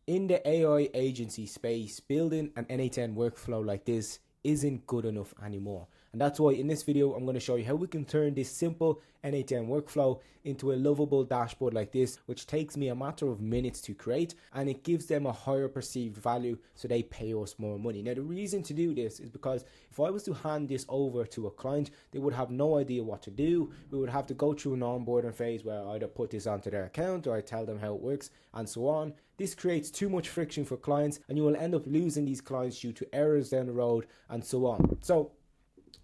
In the AI agency space, building an N8N workflow like this isn't good enough anymore. And that's why in this video, I'm going to show you how we can turn this simple N8N workflow into a lovable dashboard like this, which takes me a matter of minutes to create, and it gives them a higher perceived value, so they pay us more money. Now, the reason to do this is because if I was to hand this over to a client, they would have no idea what to do. We would have to go through an onboarding phase where I either put this onto their account or I tell them how it works and so on. This creates too much friction for clients, and you will end up losing these clients due to errors down the road and so on. So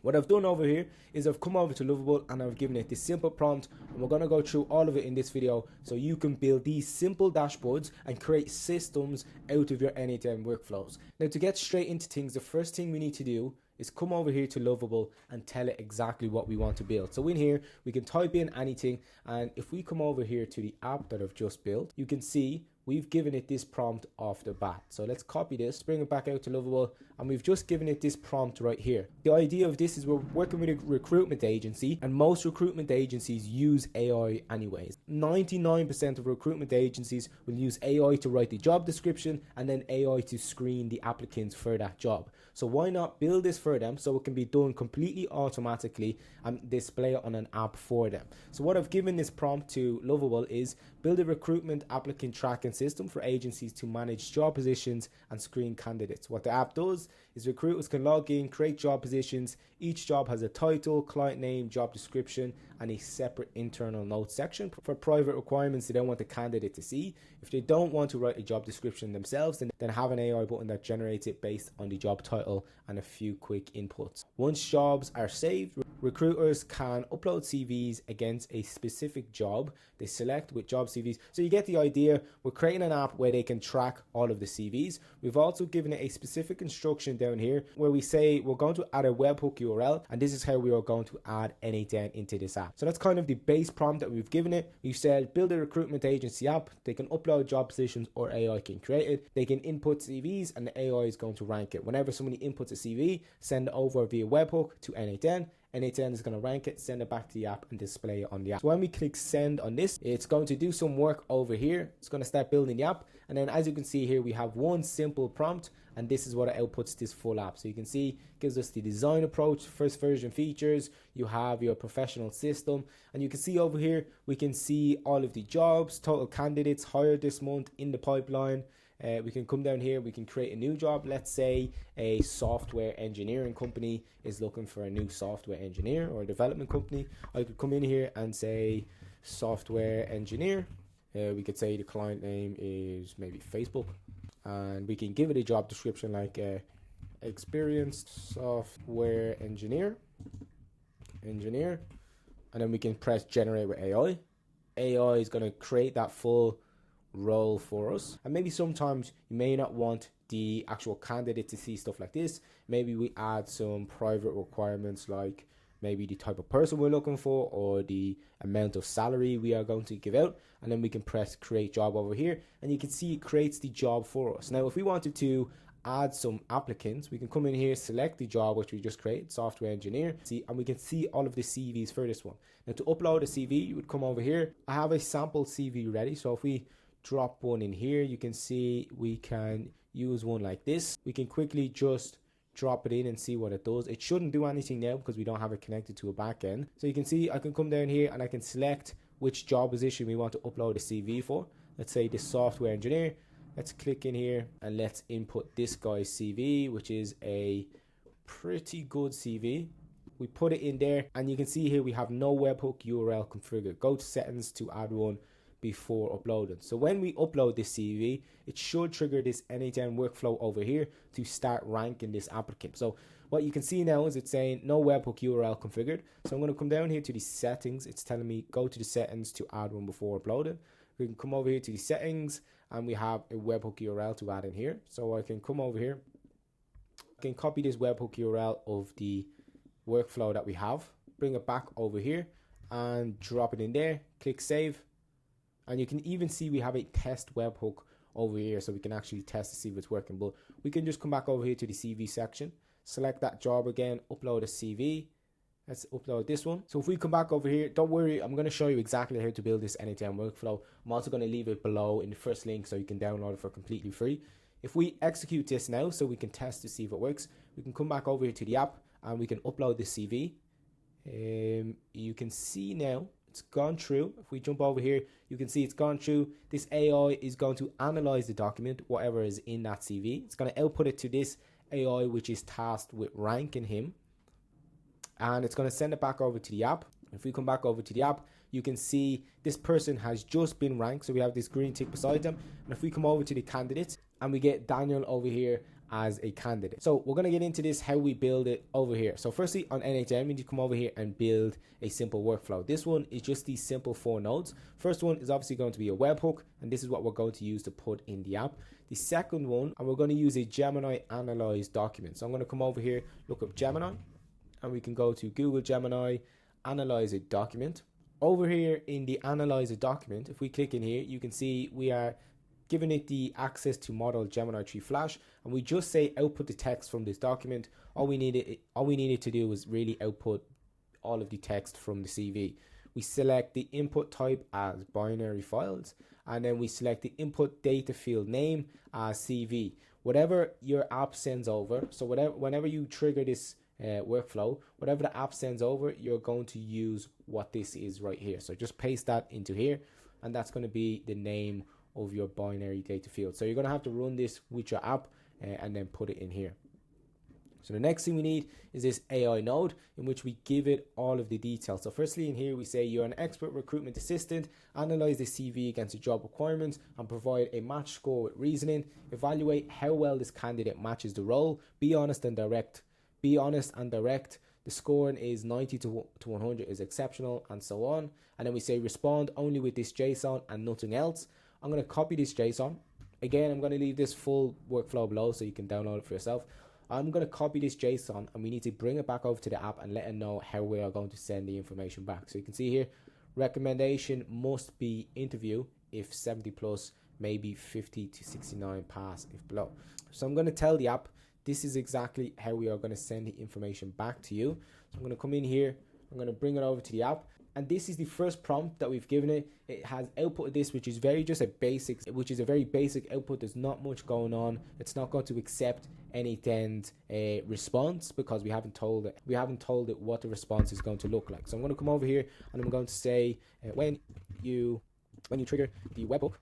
what I've done over here is I've come over to Lovable and I've given it this simple prompt, and we're going to go through all of it in this video so you can build these simple dashboards and create systems out of your N8N workflows. Now, to get straight into things, the first thing we need to do is come over here to Lovable and tell it exactly what we want to build. So in here, we can type in anything, and if we come over here to the app that I've just built, you can see we've given it this prompt off the bat. So let's copy this, bring it back out to Lovable, and we've just given it this prompt right here. The idea of this is we're working with a recruitment agency, and most recruitment agencies use AI anyways. 99% of recruitment agencies will use AI to write the job description and then AI to screen the applicants for that job. So why not build this for them so it can be done completely automatically and display it on an app for them? So what I've given this prompt to Lovable is build a recruitment applicant tracking system for agencies to manage job positions and screen candidates. What the app does is recruiters can log in, create job positions. Each job has a title, client name, job description, and a separate internal notes section for private requirements they don't want the candidate to see. If they don't want to write a job description themselves, then have an AI button that generates it based on the job title and a few quick inputs. Once jobs are saved, recruiters can upload CVs against a specific job they select with job CVs. So you get the idea. We're creating an app where they can track all of the CVs. We've also given it a specific instruction down here where we say we're going to add a webhook URL, and this is how we are going to add N8N into this app. So that's kind of the base prompt that we've given it. We've said build a recruitment agency app. They can upload job positions or AI can create it. They can input CVs and the AI is going to rank it. Whenever somebody inputs a CV, send it over via webhook to N8N. N8N is going to rank it, send it back to the app and display it on the app. So when we click send on this, it's going to do some work over here. It's going to start building the app. And then as you can see here, we have one simple prompt, and this is what it outputs this full app. So you can see it gives us the design approach, first version features, you have your professional system, and you can see over here, we can see all of the jobs, total candidates hired this month in the pipeline. We can come down here, we can create a new job. Let's say a software engineering company is looking for a new software engineer, or a development company. I could come in here and say software engineer. We could say the client name is maybe Facebook, and we can give it a job description like experienced software engineer, and then we can press generate with AI. AI is going to create that full role for us, and maybe sometimes you may not want the actual candidate to see stuff like this. Maybe we add some private requirements like maybe the type of person we're looking for or the amount of salary we are going to give out, and then we can press create job over here, and you can see it creates the job for us. Now if we wanted to add some applicants, we can come in here, select the job which we just created, software engineer, see, and we can see all of the CVs for this one. Now to upload a CV, you would come over here. I have a sample CV ready, so if we drop one in here, you can see we can use one like this. We can quickly just drop it in and see what it does. It shouldn't do anything now because we don't have it connected to a back end. So you can see I can come down here and I can select which job position we want to upload a CV for. Let's say the software engineer. Let's click in here and let's input this guy's CV, which is a pretty good CV. We put it in there, and you can see here we have no webhook URL configured. Go to settings to add one before uploading. So when we upload this CV, it should trigger this N8N workflow over here to start ranking this applicant. So what you can see now is it's saying no webhook URL configured. So I'm going to come down here to the settings. It's telling me go to the settings to add one before uploading. We can come over here to the settings, and we have a webhook URL to add in here. So I can come over here, I can copy this webhook URL of the workflow that we have, bring it back over here and drop it in there, click save. And you can even see we have a test webhook over here, so we can actually test to see if it's working. But we can just come back over here to the CV section, select that job again, upload a CV, Let's upload this one. So if we come back over here, don't worry, I'm going to show you exactly how to build this N8N workflow. I'm also going to leave it below in the first link so you can download it for completely free. If we execute this now so we can test to see if it works, we can come back over here to the app and we can upload the CV. You can see now it's gone through. If we jump over here, you can see it's gone through. This AI is going to analyze the document, whatever is in that CV. It's going to output it to this AI, which is tasked with ranking him. And it's going to send it back over to the app. If we come back over to the app, you can see this person has just been ranked. So we have this green tick beside them. And if we come over to the candidates and we get Daniel over here as a candidate. So we're going to get into this, how we build it over here. So firstly on N8N, we need to come over here and build a simple workflow. This one is just these simple 4 nodes. First one is obviously going to be a webhook, and this is what we're going to use to put in the app. The second one, and we're going to use a Gemini analyze document. So I'm going to come over here, look up Gemini, and we can go to Google Gemini, analyze a document. Over here in the analyze a document, if we click in here, you can see we are giving it the access to model Gemini 3 Flash, and we just say output the text from this document. All we needed to do was really output all of the text from the CV. We select the input type as binary files, and then we select the input data field name as CV. Whatever your app sends over, so whenever you trigger this workflow, whatever the app sends over, you're going to use what this is right here. So just paste that into here, and that's going to be the name of your binary data field. So you're going to have to run this with your app and then put it in here. So the next thing we need is this AI node, in which we give it all of the details. So firstly in here we say you're an expert recruitment assistant, analyze the CV against the job requirements and provide a match score with reasoning, evaluate how well this candidate matches the role, be honest and direct. Be honest and direct. The scoring is 90 to 100 is exceptional, and so on. And then we say respond only with this JSON and nothing else. I'm going to copy this JSON. Again, I'm going to leave this full workflow below so you can download it for yourself. I'm going to copy this JSON, and we need to bring it back over to the app and let it know how we are going to send the information back. So you can see here, recommendation must be interview if 70 plus, maybe 50 to 69 pass if below. So I'm going to tell the app this is exactly how we are going to send the information back to you. So I'm going to come in here, I'm going to bring it over to the app, and this is the first prompt that we've given it. It has output this, which is very basic output. There's not much going on. It's not going to accept N8N's response because we haven't told it what the response is going to look like. So I'm going to come over here and I'm going to say when you trigger the webhook,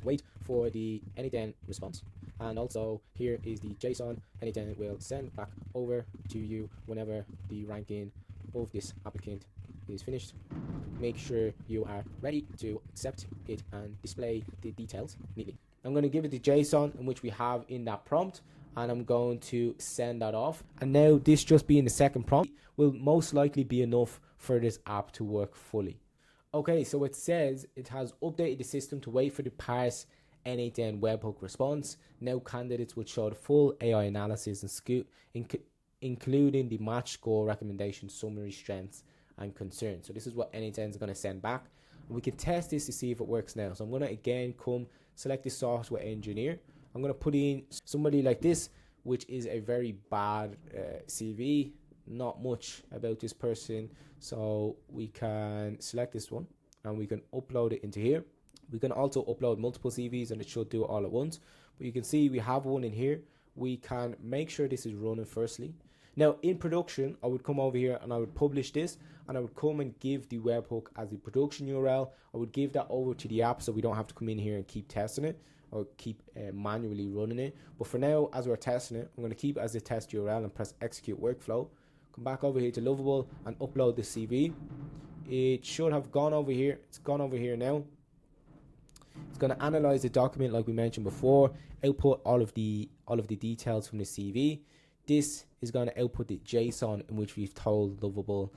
wait for the N8N response. And also here is the JSON, and then it will send back over to you whenever the ranking of this applicant is finished. Make sure you are ready to accept it and display the details neatly. I'm going to give it the JSON in which we have in that prompt, and I'm going to send that off. And now this just being the second prompt will most likely be enough for this app to work fully. Okay, so it says it has updated the system to wait for the parse N8N webhook response. Now candidates will show the full AI analysis and including the match score, recommendation, summary, strengths and concerns. So this is what N8N is going to send back, and we can test this to see if it works now. So I'm going to again select the software engineer. I'm going to put in somebody like this, which is a very bad CV, not much about this person. So we can select this one and we can upload it into here. We can also upload multiple CVs and it should do it all at once. But you can see we have one in here. We can make sure this is running firstly. Now in production, I would come over here and I would publish this, and I would come and give the webhook as the production URL. I would give that over to the app so we don't have to come in here and keep testing it or keep manually running it. But for now, as we're testing it, I'm going to keep it as the test URL and press execute workflow. Come back over here to Lovable and upload the CV. It should have gone over here. It's gone over here now. It's going to analyze the document like we mentioned before, output all of the details from the CV. This is going to output the JSON in which we've told Lovable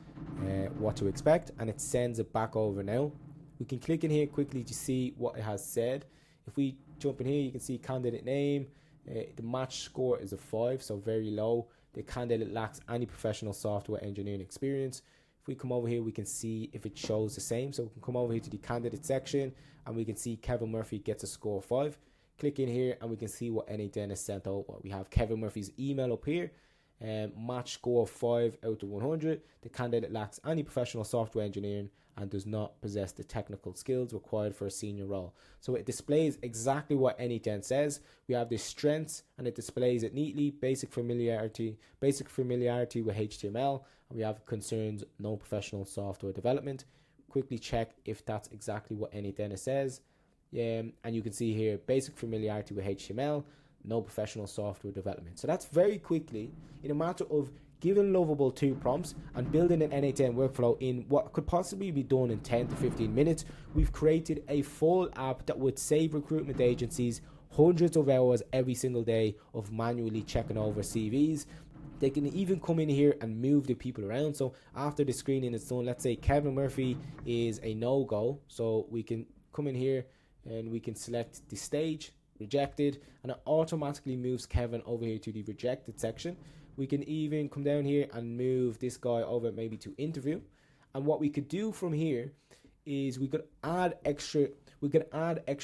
what to expect, and it sends it back over now. We can click in here quickly to see what it has said. If we jump in here, you can see candidate name. The match score is a 5, so very low. The candidate lacks any professional software engineering experience. If we come over here, we can see if it shows the same. So we can come over here to the candidate section, and we can see Kevin Murphy gets a score of 5. Click in here and we can see what N8N has sent out. We have Kevin Murphy's email up here. match score 5 out of 100. The candidate lacks any professional software engineering and does not possess the technical skills required for a senior role. So it displays exactly what N8N says. We have the strengths and it displays it neatly. Basic familiarity with HTML, and we have concerns, no professional software development. Quickly check if that's exactly what N8N says. And you can see here, basic familiarity with HTML, no professional software development. So that's very quickly, in a matter of giving Lovable 2 prompts and building an N8N workflow in what could possibly be done in 10 to 15 minutes, we've created a full app that would save recruitment agencies hundreds of hours every single day of manually checking over CVs. They can even come in here and move the people around. So after the screening is done, let's say Kevin Murphy is a no-go. So we can come in here and we can select the stage, rejected, and it automatically moves Kevin over here to the rejected section. We can even come down here and move this guy over maybe to interview. And what we could do from here is we could add extra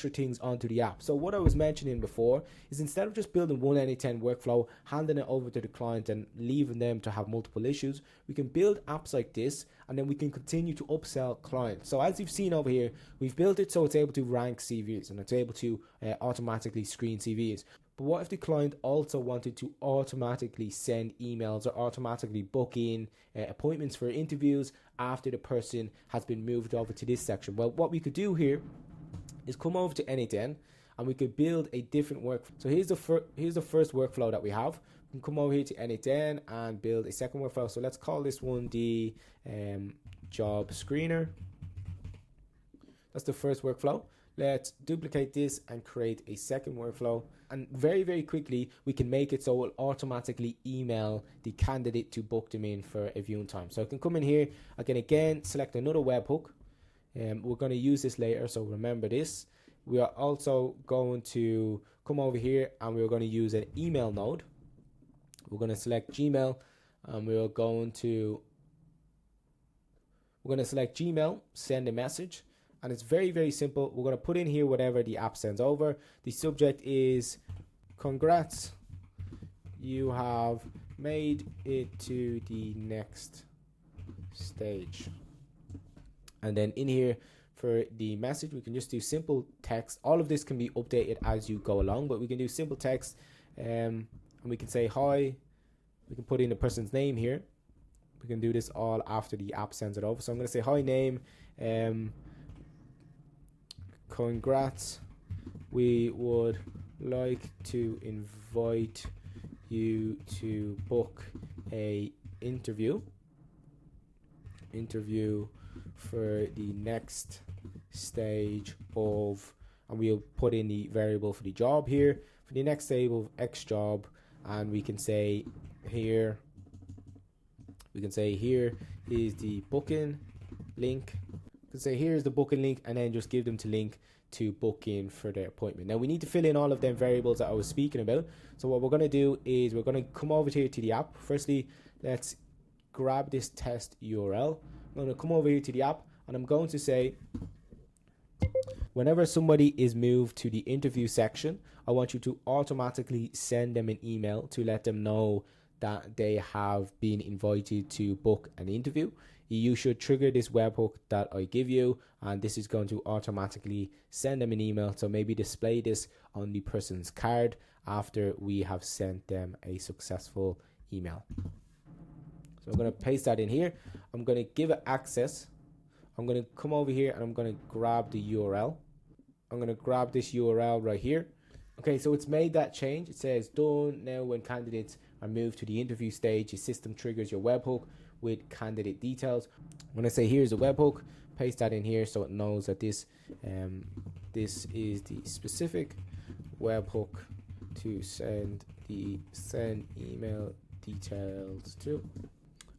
things onto the app. So what I was mentioning before is, instead of just building one N8N workflow, handing it over to the client and leaving them to have multiple issues, we can build apps like this, and then we can continue to upsell clients. So as you've seen over here, we've built it so it's able to rank CVs and it's able to automatically screen CVs. But what if the client also wanted to automatically send emails or automatically book in appointments for interviews after the person has been moved over to this section? Well, what we could do here is come over to N8N and we could build a different workflow. So here's the first workflow that we have. We can come over here to N8N and build a second workflow. So let's call this one the job screener. That's the first workflow. Let's duplicate this and create a second workflow. And very, very quickly, we can make it so it will automatically email the candidate to book them in for a viewing time. So I can come in here, I can again select another webhook. We're going to use this later, so remember this. We are also going to come over here and we're going to use an email node. We're going to select Gmail and we're going to select Gmail, send a message. And it's very, very simple. We're going to put in here whatever the app sends over. The subject is, congrats, you have made it to the next stage. And then in here for the message, we can just do simple text. All of this can be updated as you go along, but we can do simple text and we can say hi. We can put in the person's name here. We can do this all after the app sends it over. So I'm going to say hi name. Congrats, we would like to invite you to book a interview for the next stage of, and we'll put in the variable for the job here, for the next stage of X job, and we can say here is the booking link. You can say here's the booking link, and then just give them to link to book in for their appointment. Now we need to fill in all of them variables that I was speaking about. So what we're going to do is we're going to come over here to the app. Firstly, let's grab this test URL. I'm going to come over here to the app and I'm going to say, whenever somebody is moved to the interview section, I want you to automatically send them an email to let them know that they have been invited to book an interview. You should trigger this webhook that I give you, and this is going to automatically send them an email. So maybe display this on the person's card after we have sent them a successful email. So I'm going to paste that in here. I'm going to give it access. I'm going to come over here and I'm going to grab the URL. I'm going to grab this URL right here. Okay, so it's made that change. It says done. Now when candidates are moved to the interview stage, your system triggers your webhook with candidate details. When I say here's the webhook, paste that in here so it knows that this is the specific webhook to send email details to.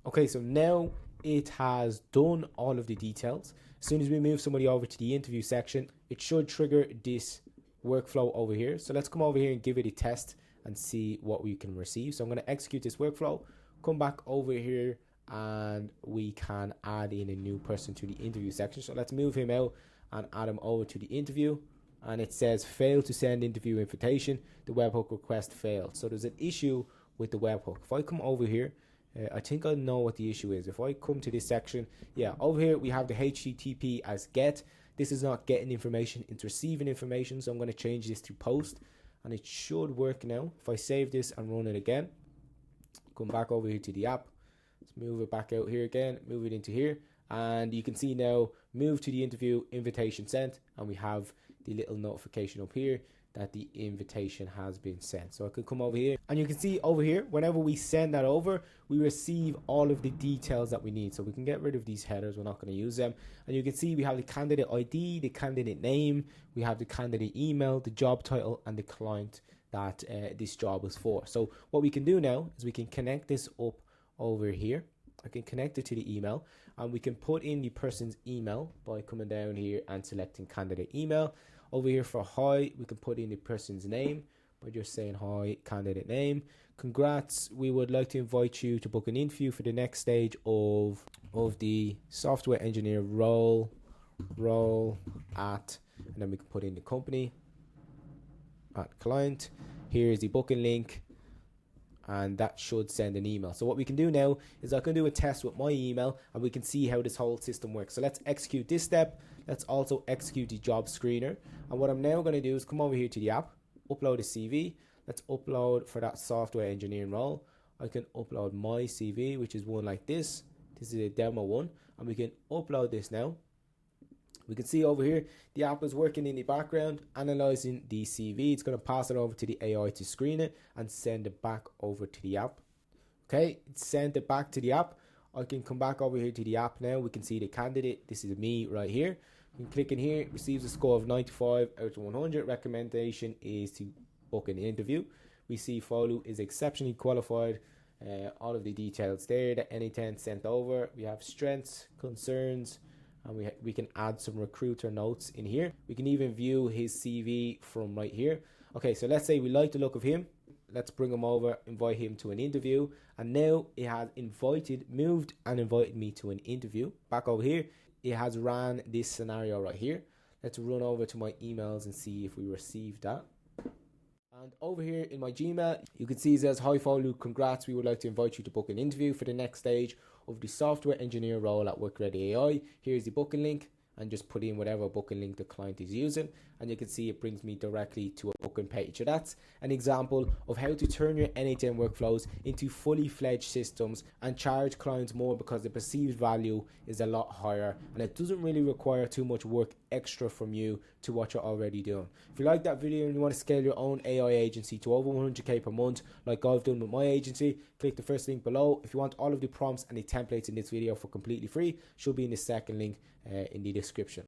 Okay, so now it has done all of the details. As soon as we move somebody over to the interview section, it should trigger this workflow over here. So let's come over here and give it a test and see what we can receive. So I'm going to execute this workflow, come back over here, and we can add in a new person to the interview section. So let's move him out and add him over to the interview. And it says failed to send interview invitation. The webhook request failed. So there's an issue with the webhook. If I come over here, I think I know what the issue is. If I come to this section, yeah, over here we have the HTTP as get. This is not getting information, it's receiving information. So I'm going to change this to post, and it should work now. If I save this and run it again, come back over here to the app. Let's move it back out here again, move it into here. And you can see now, move to the interview, invitation sent, and we have the little notification up here that the invitation has been sent. So I could come over here, and you can see over here, whenever we send that over, we receive all of the details that we need. So we can get rid of these headers, we're not going to use them. And you can see we have the candidate ID, the candidate name, we have the candidate email, the job title, and the client that this job is for. So what we can do now is we can connect this up over here. I can connect it to the email, and we can put in the person's email by coming down here and selecting candidate email. Over here for hi, we can put in the person's name by just saying hi, candidate name. Congrats, we would like to invite you to book an interview for the next stage of the software engineer role at, and then we can put in the company at client. Here is the booking link, and that should send an email. So what we can do now is I can do a test with my email, and we can see how this whole system works. So let's execute this step. Let's also execute the job screener. And what I'm now going to do is come over here to the app, upload a CV. Let's upload for that software engineering role. I can upload my CV, which is one like this. This is a demo one, and we can upload this now. We can see over here, the app is working in the background, analyzing the CV. It's going to pass it over to the AI to screen it and send it back over to the app. Okay, it's sent it back to the app. I can come back over here to the app now. We can see the candidate. This is me right here. You can click in here, receives a score of 95 out of 100. Recommendation is to book an interview. We see Folu is exceptionally qualified. All of the details there that NA10 sent over. We have strengths, concerns, and we can add some recruiter notes in here. We can even view his CV from right here. Okay, so let's say we like the look of him. Let's bring him over, invite him to an interview, and now it has moved and invited me to an interview. Back over here, it has ran this scenario right here. Let's run over to my emails and see if we received that. And over here in my Gmail, you can see it says, hi Folu, congrats, we would like to invite you to book an interview for the next stage of the software engineer role at WorkReady AI. Here's the booking link, and just put in whatever booking link the client is using, and you can see it brings me directly to a booking page. So that's an example of how to turn your NA10 workflows into fully fledged systems and charge clients more because the perceived value is a lot higher, and it doesn't really require too much work extra from you to what you're already doing. If you like that video and you want to scale your own AI agency to over 100k per month like I've done with my agency, click the first link below. If you want all of the prompts and the templates in this video for completely free, should be in the second link in the description.